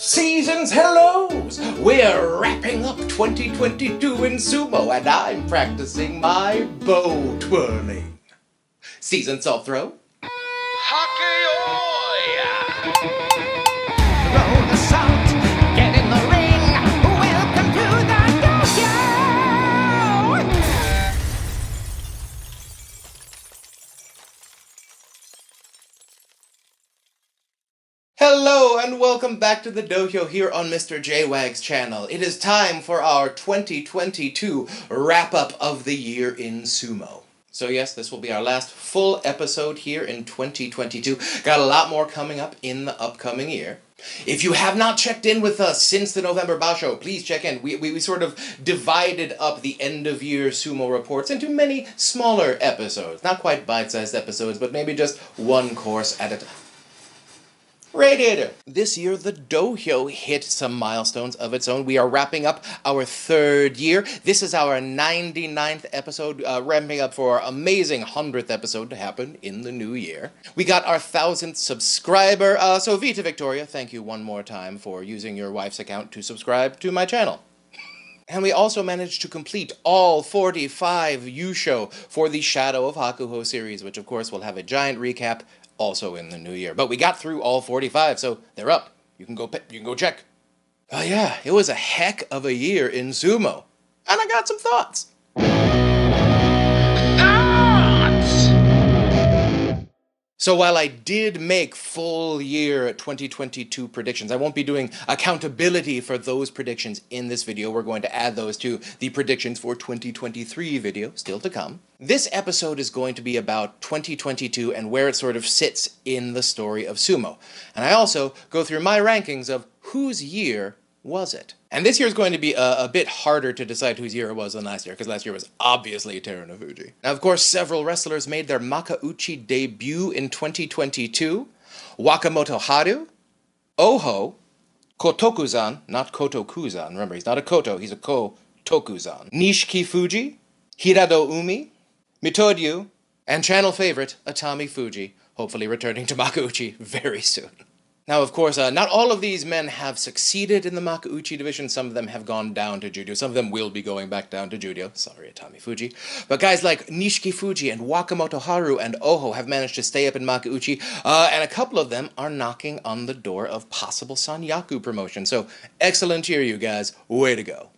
Seasons hellos! We're wrapping up 2022 in Sumo, and I'm practicing my bow twirling. Seasons all throw. Roll the salt, get in the ring. Welcome to the Dohyo. Hello and welcome back to the Dohyo here on MrJWags channel. It is time for our 2022 wrap-up of the year in Sumo. So yes, this will be our last full episode here in 2022. Got a lot more coming up in the upcoming year. If you have not checked in with us since the November Basho, please check in. We sort of divided up the end-of-year Sumo reports into many smaller episodes. Not quite bite-sized episodes, but maybe just one course at a time. Radiator! This year, the Dohyo hit some milestones of its own. We are wrapping up our third year. This is our 99th episode, ramping up for our amazing 100th episode to happen in the new year. We got our 1,000th subscriber, so Vita Victoria, thank you one more time for using your wife's account to subscribe to my channel. And we also managed to complete all 45 yusho for the Shadow of Hakuho series, which of course will have a giant recap also in the new year. But we got through all 45, so they're up. You can go check. Oh yeah, it was a heck of a year in Sumo. And I got some thoughts. So while I did make full year 2022 predictions, I won't be doing accountability for those predictions in this video. We're going to add those to the predictions for 2023 video, still to come. This episode is going to be about 2022 and where it sort of sits in the story of Sumo. And I also go through my rankings of whose year was it. And this year is going to be a bit harder to decide whose year it was than last year, because last year was obviously Terunofuji. Now, of course, several wrestlers made their Makuuchi debut in 2022. Wakamoto Haru, Oho, Kotokuzan, not Kotokuzan, remember, he's not a Koto, he's a Ko-Tokuzan. Nishiki Fuji, Hirado Umi, Mitodyu, and channel favorite, Atami Fuji, hopefully returning to Makuuchi very soon. Now, of course, not all of these men have succeeded in the Makuuchi division. Some of them have gone down to Judyo. Some of them will be going back down to Judyo. Sorry, Atami Fuji. But guys like Nishiki Fuji and Wakamoto Haru and Oho have managed to stay up in Makuuchi, and a couple of them are knocking on the door of possible Sanyaku promotion. So, excellent year, you guys. Way to go.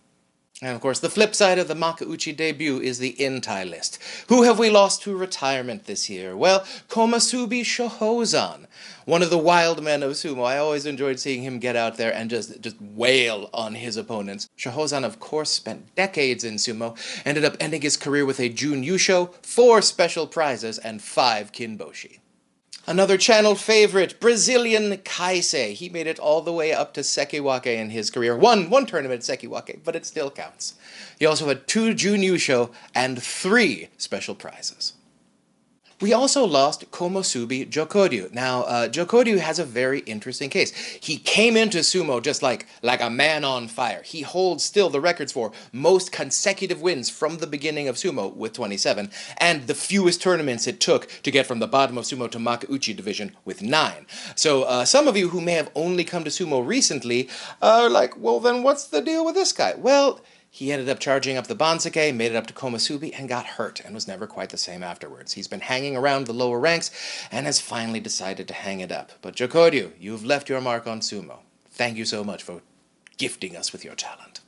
And of course, the flip side of the Makuuchi debut is the Intai list. Who have we lost to retirement this year? Well, Komusubi Shohozan, one of the wild men of Sumo. I always enjoyed seeing him get out there and just wail on his opponents. Shohozan, of course, spent decades in Sumo, ended up ending his career with a Jun Yusho, 4 special prizes, and 5 Kinboshi. Another channel favorite, Brazilian Kaisei. He made it all the way up to Sekiwake in his career. One tournament at Sekiwake, but it still counts. He also had 2 Jun Yusho and 3 special prizes. We also lost Komusubi Jokoryu. Now, Jokoryu has a very interesting case. He came into Sumo just like a man on fire. He holds still the records for most consecutive wins from the beginning of Sumo with 27, and the fewest tournaments it took to get from the bottom of Sumo to Makuuchi division with 9. So some of you who may have only come to Sumo recently are like, well then what's the deal with this guy? Well, he ended up charging up the Bansake, made it up to Komusubi, and got hurt, and was never quite the same afterwards. He's been hanging around the lower ranks, and has finally decided to hang it up. But Jokoryu, you've left your mark on Sumo. Thank you so much for gifting us with your talent.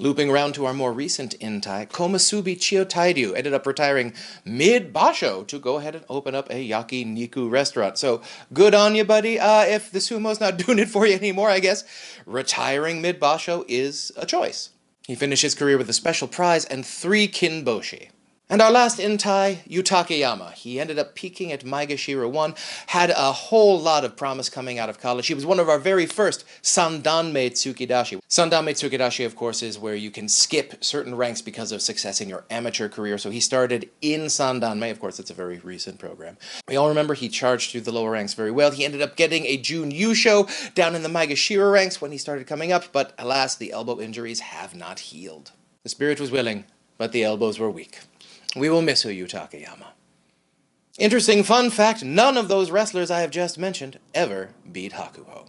Looping around to our more recent Intai, Komusubi Chiyotairyu ended up retiring mid-Basho to go ahead and open up a Yakiniku restaurant. So, good on you, buddy. If the Sumo's not doing it for you anymore, I guess retiring mid-Basho is a choice. He finished his career with a special prize and 3 Kinboshi. And our last Intai, Yutakeyama. He ended up peaking at Maegashira 1, had a whole lot of promise coming out of college. He was one of our very first Sandanmei Tsukidashi. Sandanmei Tsukidashi, of course, is where you can skip certain ranks because of success in your amateur career. So he started in Sandanmei. Of course, it's a very recent program. We all remember he charged through the lower ranks very well. He ended up getting a Jun Yusho down in the Maegashira ranks when he started coming up, but alas, the elbow injuries have not healed. The spirit was willing, but the elbows were weak. We will miss you, Takayama. Interesting fun fact, none of those wrestlers I have just mentioned ever beat Hakuho.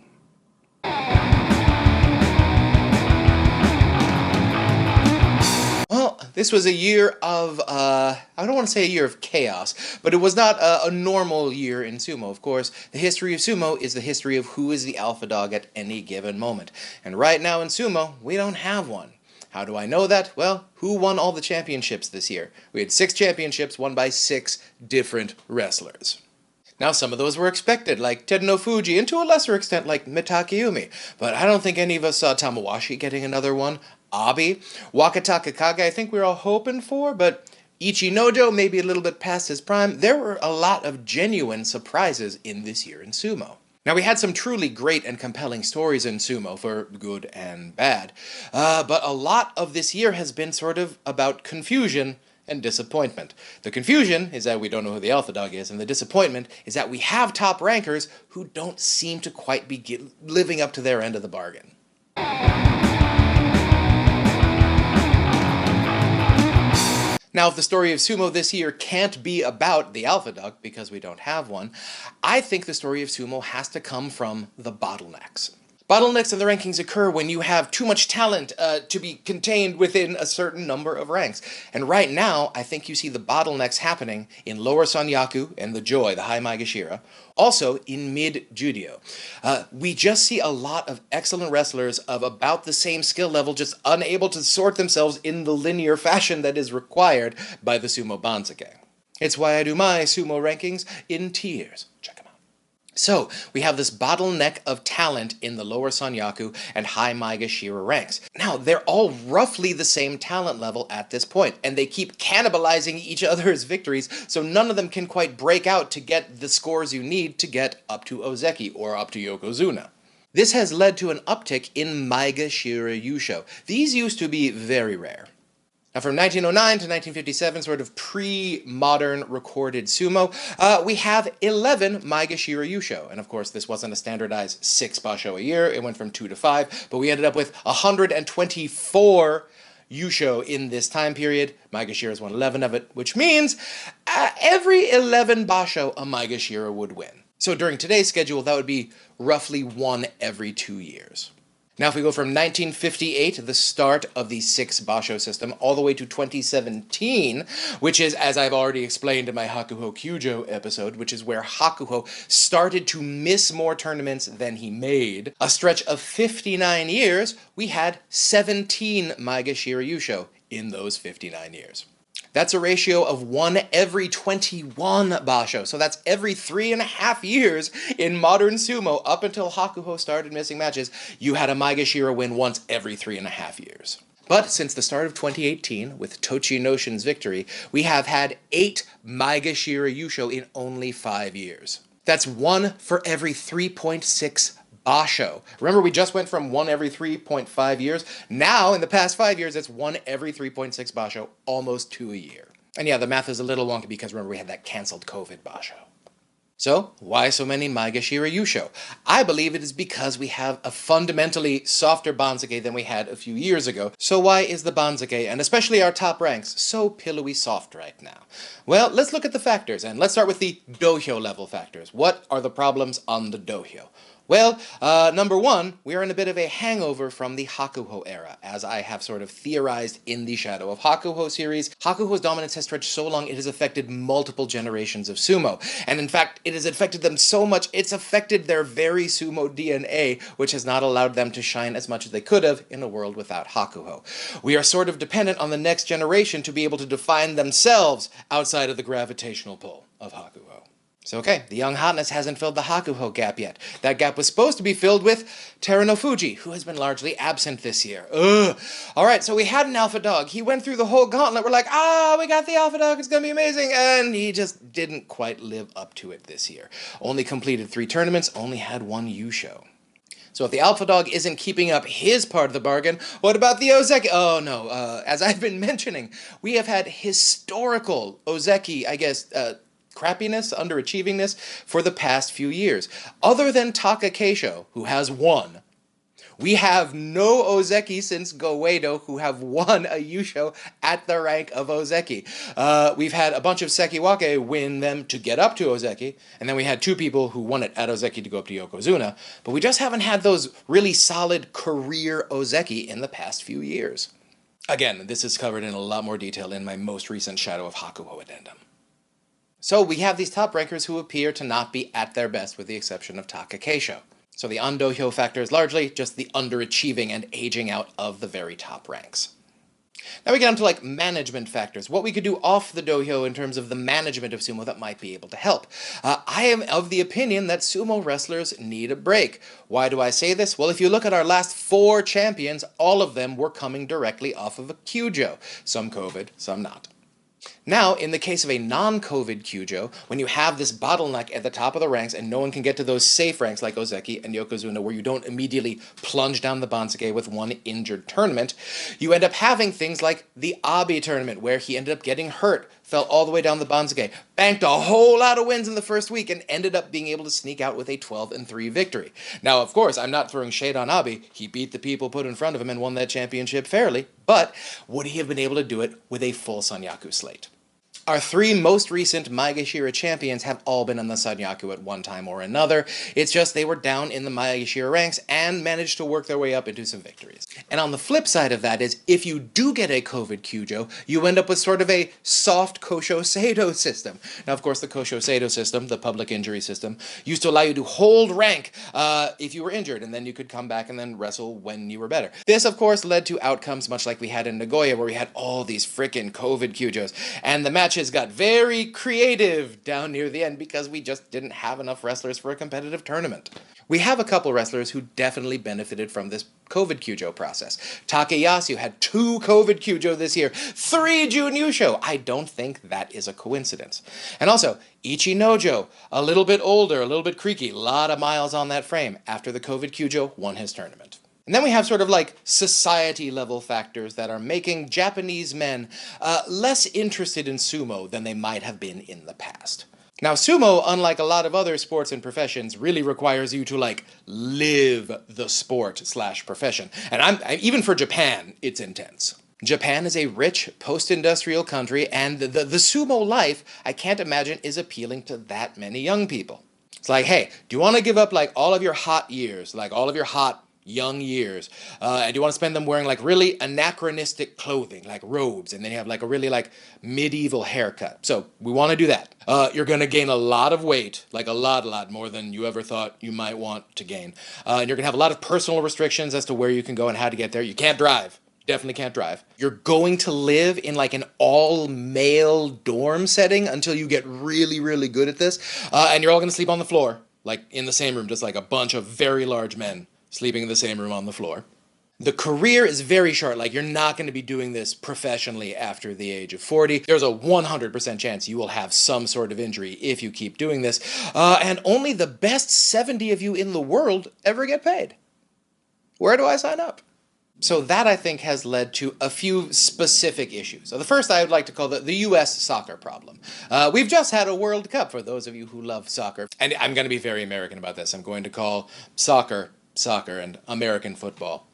This was a year of, I don't want to say a year of chaos, but it was not a normal year in sumo. Of course, the history of sumo is the history of who is the alpha dog at any given moment. And right now in sumo, we don't have one. How do I know that? Well, who won all the championships this year? We had 6 championships won by 6 different wrestlers. Now, some of those were expected, like Teruno Fuji, and to a lesser extent, like Mitakeumi. But I don't think any of us saw Tamawashi getting another one. Abi, Wakataka Kage, I think we were all hoping for, but Ichinojo, maybe a little bit past his prime. There were a lot of genuine surprises in this year in sumo. Now, we had some truly great and compelling stories in sumo, for good and bad, but a lot of this year has been sort of about confusion and disappointment. The confusion is that we don't know who the alpha dog is, and the disappointment is that we have top rankers who don't seem to quite be living up to their end of the bargain. Now, if the story of sumo this year can't be about the alpha dog, because we don't have one, I think the story of sumo has to come from the bottlenecks. Bottlenecks in the rankings occur when you have too much talent to be contained within a certain number of ranks. And right now, I think you see the bottlenecks happening in lower Sanyaku and the Joy, the high Maegashira, also in mid-Judyo. We just see a lot of excellent wrestlers of about the same skill level just unable to sort themselves in the linear fashion that is required by the Sumo Banzake. It's why I do my sumo rankings in tiers. Check them out. So, we have this bottleneck of talent in the lower Sanyaku and high Maegashira ranks. Now, they're all roughly the same talent level at this point, and they keep cannibalizing each other's victories, so none of them can quite break out to get the scores you need to get up to Ozeki or up to Yokozuna. This has led to an uptick in Maegashira yusho. These used to be very rare. Now, from 1909 to 1957, sort of pre-modern recorded sumo, we have 11 Maegashira yusho. And of course, this wasn't a standardized 6 basho a year. It went from 2 to 5, but we ended up with 124 yusho in this time period. Maegashira's won 11 of it, which means every 11 basho a Maegashira would win. So during today's schedule, that would be roughly 1 every 2 years. Now, if we go from 1958, the start of the 6 basho system, all the way to 2017, which is, as I've already explained in my Hakuho Kyujo episode, which is where Hakuho started to miss more tournaments than he made, a stretch of 59 years, we had 17 Maegashira yusho in those 59 years. That's a ratio of 1 every 21 basho. So that's every 3.5 years in modern sumo, up until Hakuho started missing matches, you had a Maegashira win once every 3.5 years. But since the start of 2018, with Tochi Noshin's victory, we have had 8 Maegashira yusho in only 5 years. That's 1 for every 3.6 basho. Remember, we just went from 1 every 3.5 years. Now, in the past 5 years, it's 1 every 3.6 basho, almost 2 a year. And yeah, the math is a little wonky because remember, we had that canceled COVID basho. So, why so many Maegashira yusho? I believe it is because we have a fundamentally softer Banzake than we had a few years ago. So why is the Banzake, and especially our top ranks, so pillowy soft right now? Well, let's look at the factors, and let's start with the Dohyo level factors. What are the problems on the Dohyo? Well, number 1, we are in a bit of a hangover from the Hakuho era, as I have sort of theorized in the Shadow of Hakuho series. Hakuho's dominance has stretched so long it has affected multiple generations of sumo, and in fact, it has affected them so much it's affected their very sumo DNA, which has not allowed them to shine as much as they could have in a world without Hakuho. We are sort of dependent on the next generation to be able to define themselves outside of the gravitational pull of Hakuho. So okay, the young hotness hasn't filled the Hakuho gap yet. That gap was supposed to be filled with Teruno Fuji, who has been largely absent this year. Alright, so we had an alpha dog. He went through the whole gauntlet. We're like, we got the alpha dog, it's gonna be amazing. And he just didn't quite live up to it this year. Only completed 3 tournaments, only had 1 yusho. So if the alpha dog isn't keeping up his part of the bargain, what about the Ozeki? Oh no, as I've been mentioning, we have had historical Ozeki, I guess, crappiness, underachievingness for the past few years. Other than Taka Keisho, who has 1, we have no Ozeki since Goeido who have won a yusho at the rank of Ozeki. We've had a bunch of Sekiwake win them to get up to Ozeki, and then we had 2 people who won it at Ozeki to go up to Yokozuna, but we just haven't had those really solid career Ozeki in the past few years. Again, this is covered in a lot more detail in my most recent Shadow of Hakuho addendum. So we have these top rankers who appear to not be at their best with the exception of Takakeisho. So the on-dohyo factor is largely just the underachieving and aging out of the very top ranks. Now we get onto like management factors, what we could do off the dohyo in terms of the management of sumo that might be able to help. I am of the opinion that sumo wrestlers need a break. Why do I say this? Well, if you look at our last 4 champions, all of them were coming directly off of a kyujo. Some COVID, some not. Now, in the case of a non-COVID kyujo, when you have this bottleneck at the top of the ranks and no one can get to those safe ranks like Ozeki and Yokozuna where you don't immediately plunge down the Bansuke with one injured tournament, you end up having things like the Abi tournament where he ended up getting hurt, fell all the way down the Bansuke, banked a whole lot of wins in the first week and ended up being able to sneak out with a 12-3 victory. Now, of course, I'm not throwing shade on Abi. He beat the people put in front of him and won that championship fairly, but would he have been able to do it with a full Sanyaku slate? Our 3 most recent Maegashira champions have all been on the Sanyaku at one time or another. It's just they were down in the Maegashira ranks and managed to work their way up into some victories. And on the flip side of that is, if you do get a COVID kyujo, you end up with sort of a soft Kosho Seido system. Now, of course, the Kosho Seido system, the public injury system, used to allow you to hold rank if you were injured, and then you could come back and then wrestle when you were better. This, of course, led to outcomes much like we had in Nagoya, where we had all these frickin' COVID kyujos, and the matches got very creative down near the end because we just didn't have enough wrestlers for a competitive tournament. We have a couple wrestlers who definitely benefited from this COVID kyujo process. Takeyasu had 2 COVID kyujo this year, 3 Jun yusho. I don't think that is a coincidence. And also, Ichinojo, a little bit older, a little bit creaky, a lot of miles on that frame. After the COVID kyujo, won his tournament. And then we have sort of like society-level factors that are making Japanese men less interested in sumo than they might have been in the past. Now, sumo, unlike a lot of other sports and professions, really requires you to, like, live the sport/profession. And even for Japan, it's intense. Japan is a rich, post-industrial country, and the sumo life, I can't imagine, is appealing to that many young people. It's like, hey, do you want to give up, like, all of your hot years, like, all of your hot young years, and you want to spend them wearing like really anachronistic clothing, like robes, and then you have like a really like medieval haircut. So we want to do that. You're going to gain a lot of weight, like a lot more than you ever thought you might want to gain. And you're going to have a lot of personal restrictions as to where you can go and how to get there. You can't drive. Definitely can't drive. You're going to live in like an all-male dorm setting until you get really good at this. And you're all going to sleep on the floor, like in the same room, just like a bunch of very large men sleeping in the same room on the floor. The career is very short, like you're not going to be doing this professionally after the age of 40. There's a 100% chance you will have some sort of injury if you keep doing this, and only the best 70 of you in the world ever get paid. Where do I sign up? So that, I think, has led to a few specific issues. So the first I would like to call the U.S. soccer problem. We've just had a World Cup, for those of you who love soccer. And I'm going to be very American about this. I'm going to call soccer, and American football.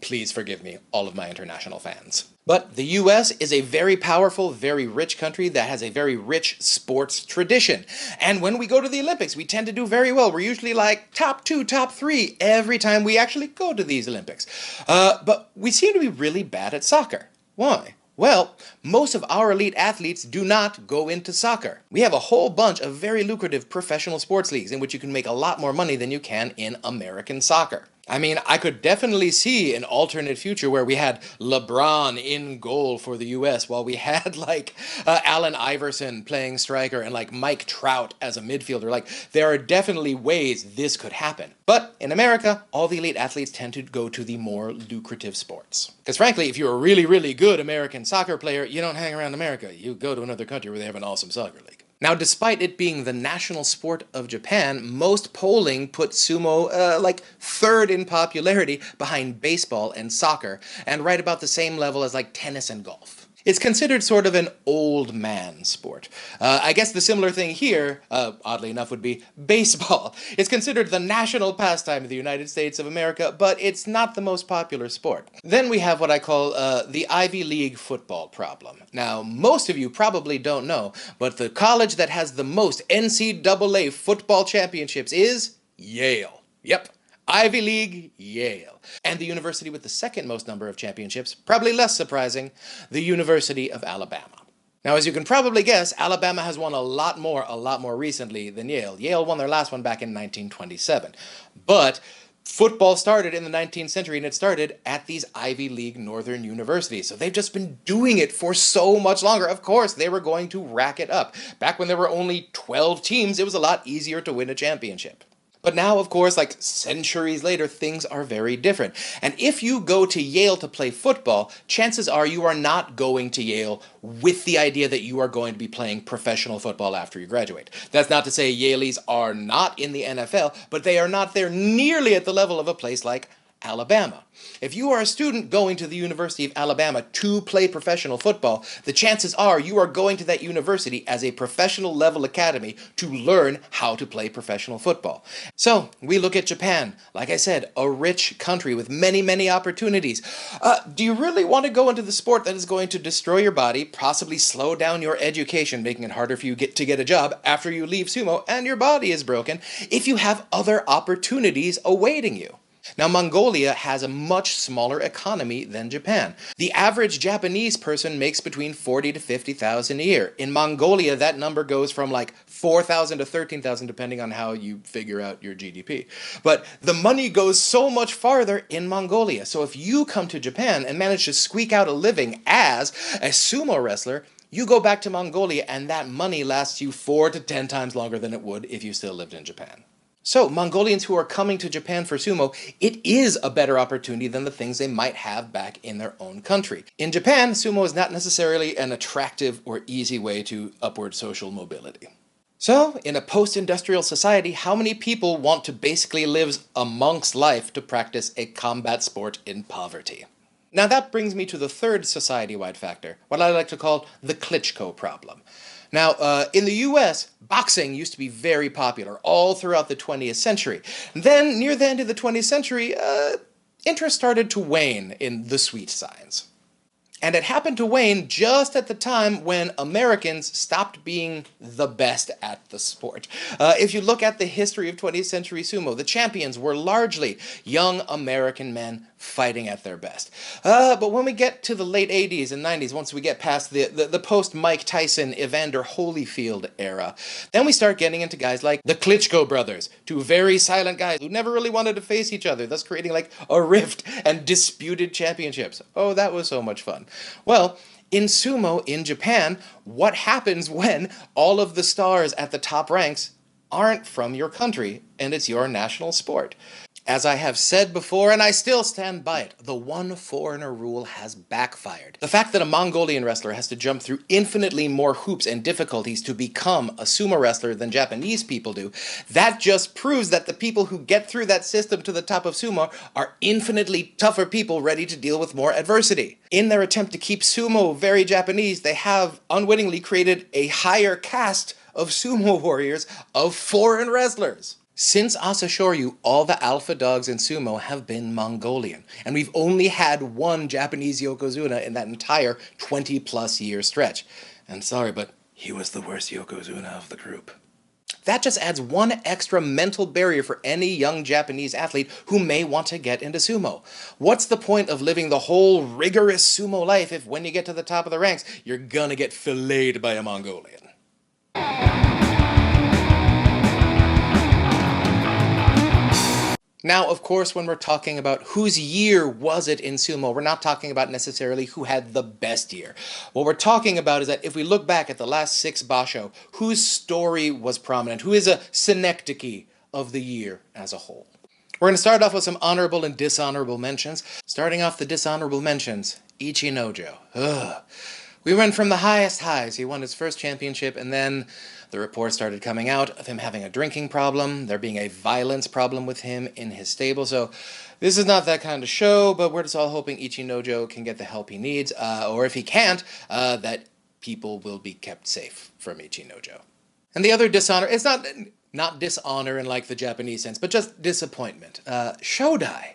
Please forgive me, all of my international fans. But the US is a very powerful, very rich country that has a very rich sports tradition. And when we go to the Olympics, we tend to do very well. We're usually like top 2, top 3 every time we actually go to these Olympics. But we seem to be really bad at soccer. Why? Well, most of our elite athletes do not go into soccer. We have a whole bunch of very lucrative professional sports leagues in which you can make a lot more money than you can in American soccer. I mean, I could definitely see an alternate future where we had LeBron in goal for the US while we had, like, Allen Iverson playing striker and, like, Mike Trout as a midfielder. Like, there are definitely ways this could happen. But in America, all the elite athletes tend to go to the more lucrative sports. Because frankly, if you're a really good American soccer player, you don't hang around America. You go to another country where they have an awesome soccer league. Now, despite it being the national sport of Japan, most polling put sumo, like, 3rd in popularity behind baseball and soccer, and right about the same level as, like, tennis and golf. It's considered sort of an old man sport. I guess the similar thing here, oddly enough, would be baseball. It's considered the national pastime of the United States of America, but it's not the most popular sport. Then we have what I call the Ivy League football problem. Now, most of you probably don't know, but the college that has the most NCAA football championships is Yale. Yep. Ivy League, Yale. And the university with the second most number of championships, probably less surprising, the University of Alabama. Now, as you can probably guess, Alabama has won a lot more recently than Yale. Yale won their last one back in 1927. But football started in the 19th century, and it started at these Ivy League northern universities. So they've just been doing it for so much longer. Of course, they were going to rack it up. Back when there were only 12 teams, it was a lot easier to win a championship. But now, of course, like centuries later, things are very different. And if you go to Yale to play football, chances are you are not going to Yale with the idea that you are going to be playing professional football after you graduate. That's not to say Yaleys are not in the NFL, but they are not there nearly at the level of a place like Alabama. If you are a student going to the University of Alabama to play professional football, the chances are you are going to that university as a professional level academy to learn how to play professional football. So we look at Japan, like I said, a rich country with many, many opportunities. Do you really want to go into the sport that is going to destroy your body, possibly slow down your education, making it harder for you to get a job after you leave sumo and your body is broken, if you have other opportunities awaiting you? Now, Mongolia has a much smaller economy than Japan. The average Japanese person makes between 40 to 50,000 a year. In Mongolia, that number goes from like 4,000 to 13,000 depending on how you figure out your GDP. But the money goes so much farther in Mongolia. So if you come to Japan and manage to squeak out a living as a sumo wrestler, you go back to Mongolia and that money lasts you 4 to 10 times longer than it would if you still lived in Japan. So, Mongolians who are coming to Japan for sumo, it is a better opportunity than the things they might have back in their own country. In Japan, sumo is not necessarily an attractive or easy way to upward social mobility. So, in a post-industrial society, how many people want to basically live a monk's life to practice a combat sport in poverty? Now that brings me to the third society-wide factor, what I like to call the Klitschko problem. Now, in the US, boxing used to be very popular all throughout the 20th century. Then, near the end of the 20th century, interest started to wane in the sweet signs. And it happened to wane just at the time when Americans stopped being the best at the sport. If you look at the history of 20th century sumo, the champions were largely young American men fighting at their best. But when we get to the late 80s and 90s, once we get past the post-Mike Tyson, Evander Holyfield era, then we start getting into guys like the Klitschko brothers, two very silent guys who never really wanted to face each other, thus creating like a rift and disputed championships. Oh, that was so much fun. Well, in sumo in Japan, what happens when all of the stars at the top ranks aren't from your country and it's your national sport? As I have said before, and I still stand by it, the one foreigner rule has backfired. The fact that a Mongolian wrestler has to jump through infinitely more hoops and difficulties to become a sumo wrestler than Japanese people do, that just proves that the people who get through that system to the top of sumo are infinitely tougher people ready to deal with more adversity. In their attempt to keep sumo very Japanese, they have unwittingly created a higher caste of sumo warriors of foreign wrestlers. Since Asashoryu, all the alpha dogs in sumo have been Mongolian, and we've only had one Japanese Yokozuna in that entire 20-plus year stretch. And sorry, but he was the worst Yokozuna of the group. That just adds one extra mental barrier for any young Japanese athlete who may want to get into sumo. What's the point of living the whole rigorous sumo life if when you get to the top of the ranks, you're gonna get filleted by a Mongolian? Now, of course, when we're talking about whose year was it in sumo, we're not talking about necessarily who had the best year. What we're talking about is that if we look back at the last 6 basho, whose story was prominent, who is a synecdoche of the year as a whole. We're going to start off with some honorable and dishonorable mentions. Starting off the dishonorable mentions, Ichinojo. Ugh. We went from the highest highs. He won his first championship, and then the reports started coming out of him having a drinking problem, there being a violence problem with him in his stable. So this is not that kind of show, but we're just all hoping Ichinojo can get the help he needs, or if he can't, that people will be kept safe from Ichinojo. And the other dishonor, it's not dishonor in like the Japanese sense, but just disappointment. Shodai.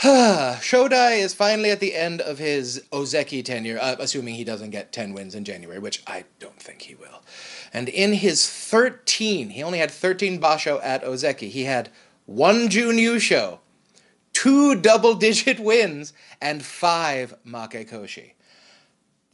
Shodai is finally at the end of his Ozeki tenure, assuming he doesn't get 10 wins in January, which I don't think he will. And in his 13, he only had 13 basho at Ozeki, he had 1 June yusho, 2 double-digit wins, and 5 Makekoshi.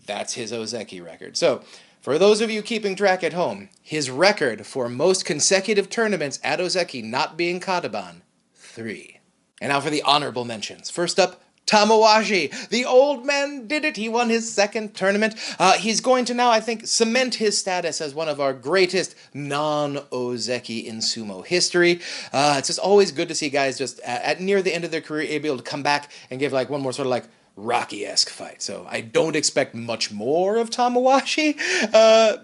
That's his Ozeki record. So, for those of you keeping track at home, his record for most consecutive tournaments at Ozeki not being Kataban, 3. And now for the honorable mentions. First up, Tamawashi. The old man did it. He won his second tournament. He's going to now, I think, cement his status as one of our greatest non-Ozeki in sumo history. It's just always good to see guys just at near the end of their career able to come back and give like one more sort of like Rocky-esque fight. So I don't expect much more of Tamawashi,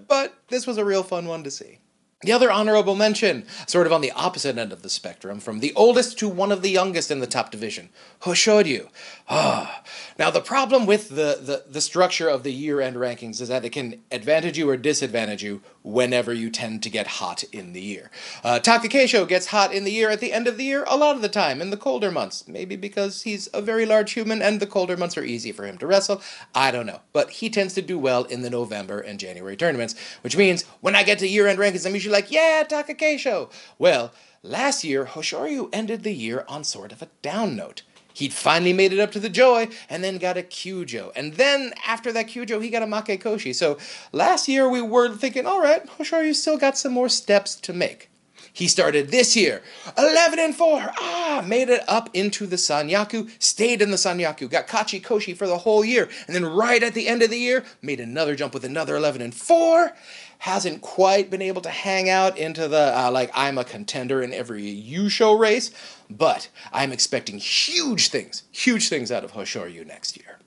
but this was a real fun one to see. The other honorable mention, sort of on the opposite end of the spectrum, from the oldest to one of the youngest in the top division, Hoshoryu. Now the problem with the structure of the year-end rankings is that it can advantage you or disadvantage you whenever you tend to get hot in the year. Takakeisho gets hot in the year at the end of the year a lot of the time, in the colder months. Maybe because he's a very large human and the colder months are easy for him to wrestle. I don't know. But he tends to do well in the November and January tournaments, which means when I get to year-end rankings, I'm usually like, yeah, Takakeisho. Well, last year, Hoshoryu ended the year on sort of a down note. He'd finally made it up to the Joy, and then got a Kyujo. And then, after that Kyujo, he got a Makekoshi. So, last year we were thinking, alright, Hoshoryu still got some more steps to make. He started this year, 11-4, made it up into the Sanyaku, stayed in the Sanyaku, got Kachikoshi for the whole year, and then right at the end of the year, made another jump with another 11-4, hasn't quite been able to hang out into the, I'm a contender in every yusho race, but I'm expecting huge things out of Hoshoryu next year.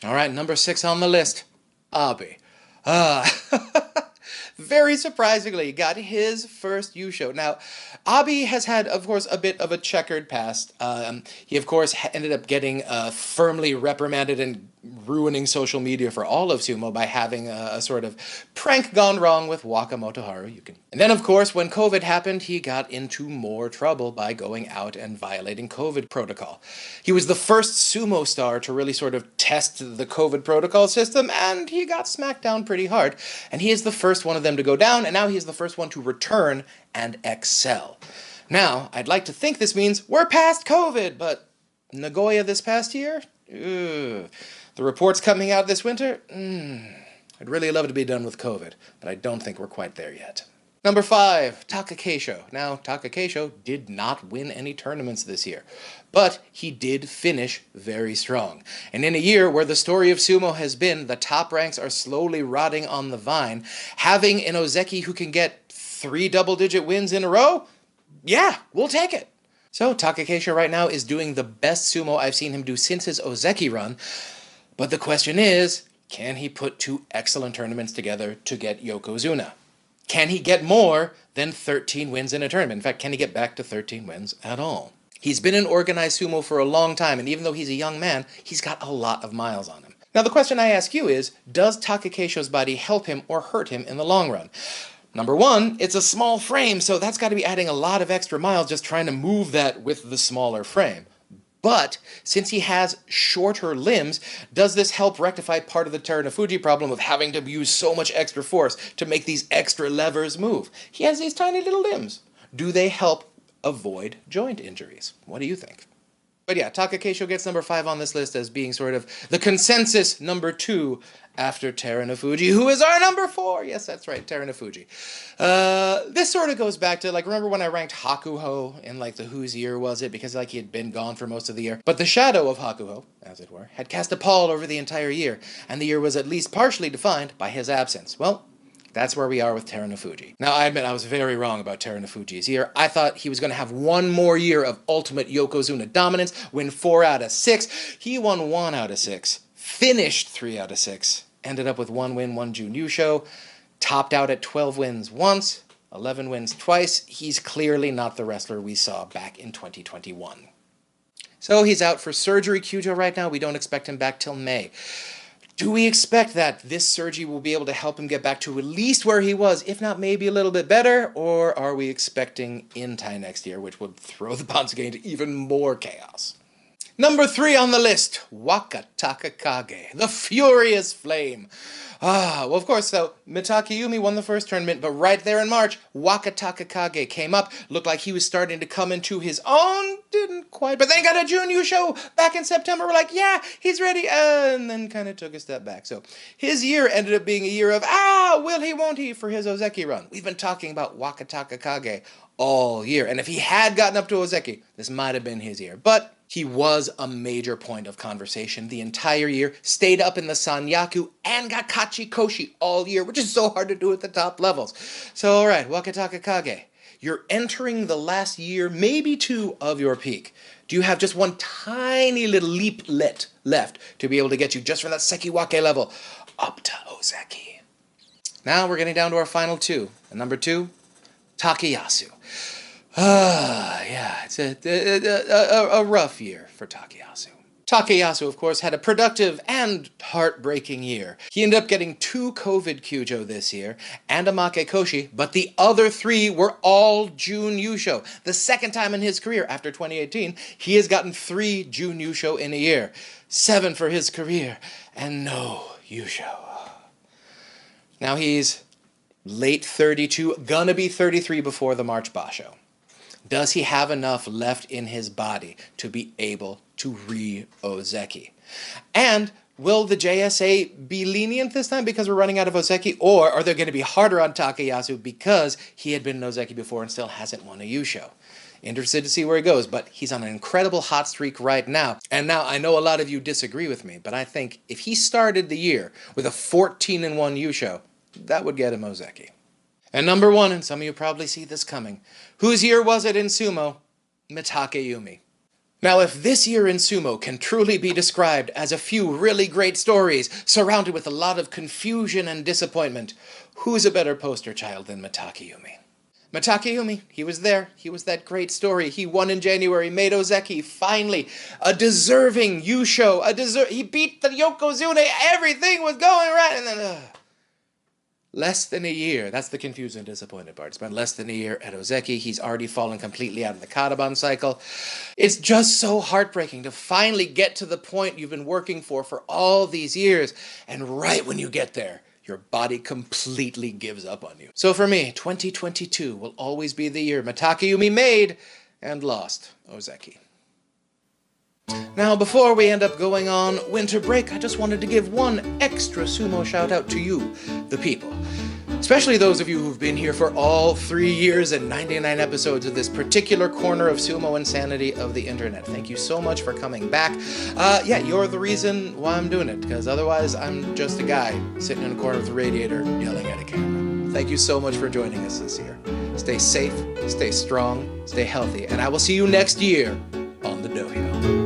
Alright, number 6 on the list, Abe. Very surprisingly, got his first yusho. Now, Abe has had, of course, a bit of a checkered past. He, of course, ended up getting firmly reprimanded and ruining social media for all of sumo by having a sort of prank gone wrong with Wakamoto Haru. And then, of course, when COVID happened, he got into more trouble by going out and violating COVID protocol. He was the first sumo star to really sort of test the COVID protocol system, and he got smacked down pretty hard. And he is the first one of them to go down, and now he is the first one to return and excel. Now, I'd like to think this means we're past COVID, but Nagoya this past year? The reports coming out this winter? I'd really love to be done with COVID, but I don't think we're quite there yet. Number 5, Takakeisho. Now, Takakeisho did not win any tournaments this year, but he did finish very strong. And in a year where the story of sumo has been the top ranks are slowly rotting on the vine, having an Ozeki who can get 3 double-digit wins in a row? Yeah, we'll take it. So Takakeisho right now is doing the best sumo I've seen him do since his Ozeki run, but the question is, can he put 2 excellent tournaments together to get Yokozuna? Can he get more than 13 wins in a tournament? In fact, can he get back to 13 wins at all? He's been in organized sumo for a long time, and even though he's a young man, he's got a lot of miles on him. Now the question I ask you is, does Takakeisho's body help him or hurt him in the long run? Number 1, it's a small frame, so that's got to be adding a lot of extra miles just trying to move that with the smaller frame. But, since he has shorter limbs, does this help rectify part of the Terunofuji problem of having to use so much extra force to make these extra levers move? He has these tiny little limbs. Do they help avoid joint injuries? What do you think? But yeah, Takakeisho gets number 5 on this list as being sort of the consensus number 2 after Terunofuji, who is our number 4. Yes, that's right, Terunofuji. This sort of goes back to, remember when I ranked Hakuho in, the whose year was it? Because, he had been gone for most of the year. But the shadow of Hakuho, as it were, had cast a pall over the entire year, and the year was at least partially defined by his absence. Well, that's where we are with Terunofuji. Now, I admit I was very wrong about Terunofuji's year. I thought he was going to have one more year of ultimate Yokozuna dominance, win 4 out of 6. He won 1 out of 6, finished 3 out of 6, ended up with 1 win, 1 June yusho, topped out at 12 wins once, 11 wins twice. He's clearly not the wrestler we saw back in 2021. So he's out for surgery Kyujo right now. We don't expect him back till May. Do we expect that this surgery will be able to help him get back to at least where he was, if not maybe a little bit better? Or are we expecting Intai next year, which would throw the Bansuke into even more chaos? Number 3 on the list, Waka Takakage, the Furious Flame. Well, of course, so Mitake Yumi won the first tournament, but right there in March, Wakataka Kage came up, looked like he was starting to come into his own, didn't quite, but then got a June Yusho back in September. We're like, yeah, he's ready, and then kind of took a step back. So his year ended up being a year of, will he, won't he, for his Ozeki run. We've been talking about Wakataka Kage all year, and if he had gotten up to Ozeki, this might have been his year, but he was a major point of conversation the entire year, stayed up in the Sanyaku and got Kachi Koshi all year, which is so hard to do at the top levels. So, alright, Wakataka Kage, you're entering the last year, maybe two, of your peak. Do you have just one tiny little leaplet left to be able to get you just from that Sekiwake level up to Ozeki? Now we're getting down to our final two. And number two, Takayasu. Yeah, it's a rough year for Takayasu. Takayasu, of course, had a productive and heartbreaking year. He ended up getting 2 COVID Kyujo this year and a Makekoshi, but the other 3 were all June Yusho. The second time in his career, after 2018, he has gotten 3 June Yusho in a year. 7 for his career, and no Yusho. Now he's late 32, gonna be 33 before the March Basho. Does he have enough left in his body to be able to re-Ozeki? And will the JSA be lenient this time because we're running out of Ozeki? Or are they going to be harder on Takayasu because he had been in Ozeki before and still hasn't won a Yusho? Interested to see where he goes, but he's on an incredible hot streak right now. And now, I know a lot of you disagree with me, but I think if he started the year with a 14-1 Yusho, that would get him Ozeki. And number 1, and some of you probably see this coming, whose year was it in Sumo? Mitake Yumi. Now, if this year in Sumo can truly be described as a few really great stories surrounded with a lot of confusion and disappointment, who's a better poster child than Mitake Yumi? Mitake Yumi, he was there. He was that great story. He won in January, made Ozeki, finally. A deserving Yusho. He beat the Yokozuna. Everything was going right, and then... less than a year. That's the confused and disappointed part. It's been less than a year at Ozeki. He's already fallen completely out of the Kataban cycle. It's just so heartbreaking to finally get to the point you've been working for all these years, and right when you get there, your body completely gives up on you. So for me, 2022 will always be the year Mitake Yumi made and lost Ozeki. Now, before we end up going on winter break, I just wanted to give one extra sumo shout out to you, the people. Especially those of you who've been here for all 3 years and 99 episodes of this particular corner of sumo insanity of the internet. Thank you so much for coming back. Yeah, you're the reason why I'm doing it, because otherwise I'm just a guy sitting in a corner of the radiator yelling at a camera. Thank you so much for joining us this year. Stay safe, stay strong, stay healthy, and I will see you next year on the Dohyo.